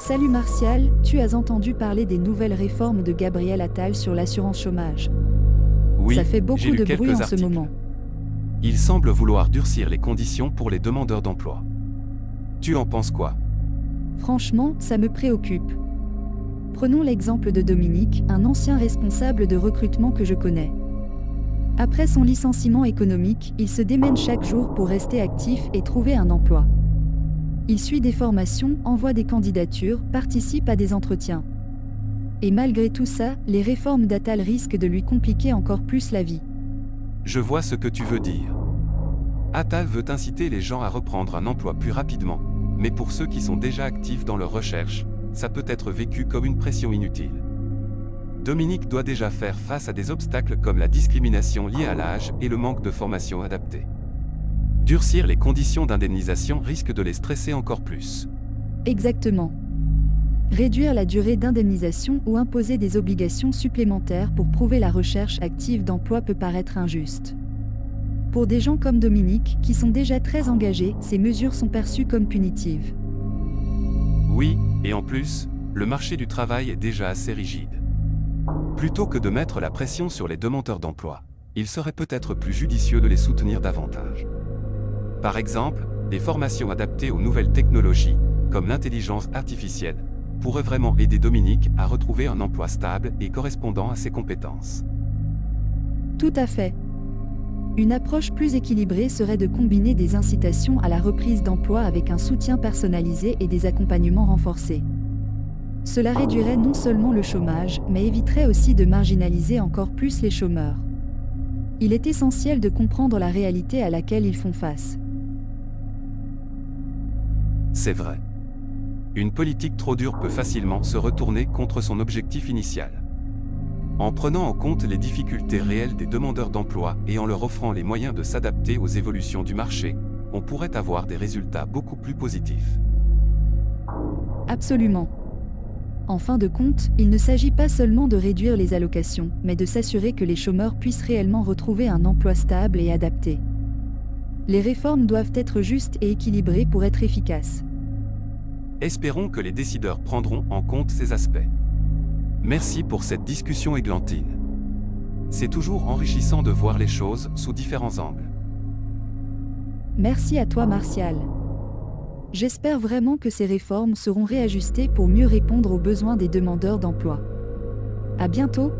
Salut Martial, tu as entendu parler des nouvelles réformes de Gabriel Attal sur l'assurance chômage? Oui, Ça fait j'ai beaucoup lu de bruit quelques en ce articles. moment. Il semble vouloir durcir les conditions pour les demandeurs d'emploi. Tu en penses quoi? Franchement, ça me préoccupe. Prenons l'exemple de Dominique, un ancien responsable de recrutement que je connais. Après son licenciement économique, il se démène chaque jour pour rester actif et trouver un emploi. Il suit des formations, envoie des candidatures, participe à des entretiens. Et malgré tout ça, les réformes d'Attal risquent de lui compliquer encore plus la vie. Je vois ce que tu veux dire. Attal veut inciter les gens à reprendre un emploi plus rapidement, mais pour ceux qui sont déjà actifs dans leur recherche, ça peut être vécu comme une pression inutile. Dominique doit déjà faire face à des obstacles comme la discrimination liée à l'âge et le manque de formation adaptée. Durcir les conditions d'indemnisation risque de les stresser encore plus. Exactement. Réduire la durée d'indemnisation ou imposer des obligations supplémentaires pour prouver la recherche active d'emploi peut paraître injuste. Pour des gens comme Dominique, qui sont déjà très engagés, ces mesures sont perçues comme punitives. Oui, et en plus, le marché du travail est déjà assez rigide. Plutôt que de mettre la pression sur les demandeurs d'emploi, il serait peut-être plus judicieux de les soutenir davantage. Par exemple, des formations adaptées aux nouvelles technologies, comme l'intelligence artificielle, pourraient vraiment aider Dominique à retrouver un emploi stable et correspondant à ses compétences. Tout à fait. Une approche plus équilibrée serait de combiner des incitations à la reprise d'emploi avec un soutien personnalisé et des accompagnements renforcés. Cela réduirait non seulement le chômage, mais éviterait aussi de marginaliser encore plus les chômeurs. Il est essentiel de comprendre la réalité à laquelle ils font face. C'est vrai. Une politique trop dure peut facilement se retourner contre son objectif initial. En prenant en compte les difficultés réelles des demandeurs d'emploi et en leur offrant les moyens de s'adapter aux évolutions du marché, on pourrait avoir des résultats beaucoup plus positifs. Absolument. En fin de compte, il ne s'agit pas seulement de réduire les allocations, mais de s'assurer que les chômeurs puissent réellement retrouver un emploi stable et adapté. Les réformes doivent être justes et équilibrées pour être efficaces. Espérons que les décideurs prendront en compte ces aspects. Merci pour cette discussion églantine. C'est toujours enrichissant de voir les choses sous différents angles. Merci à toi Martial. J'espère vraiment que ces réformes seront réajustées pour mieux répondre aux besoins des demandeurs d'emploi. À bientôt!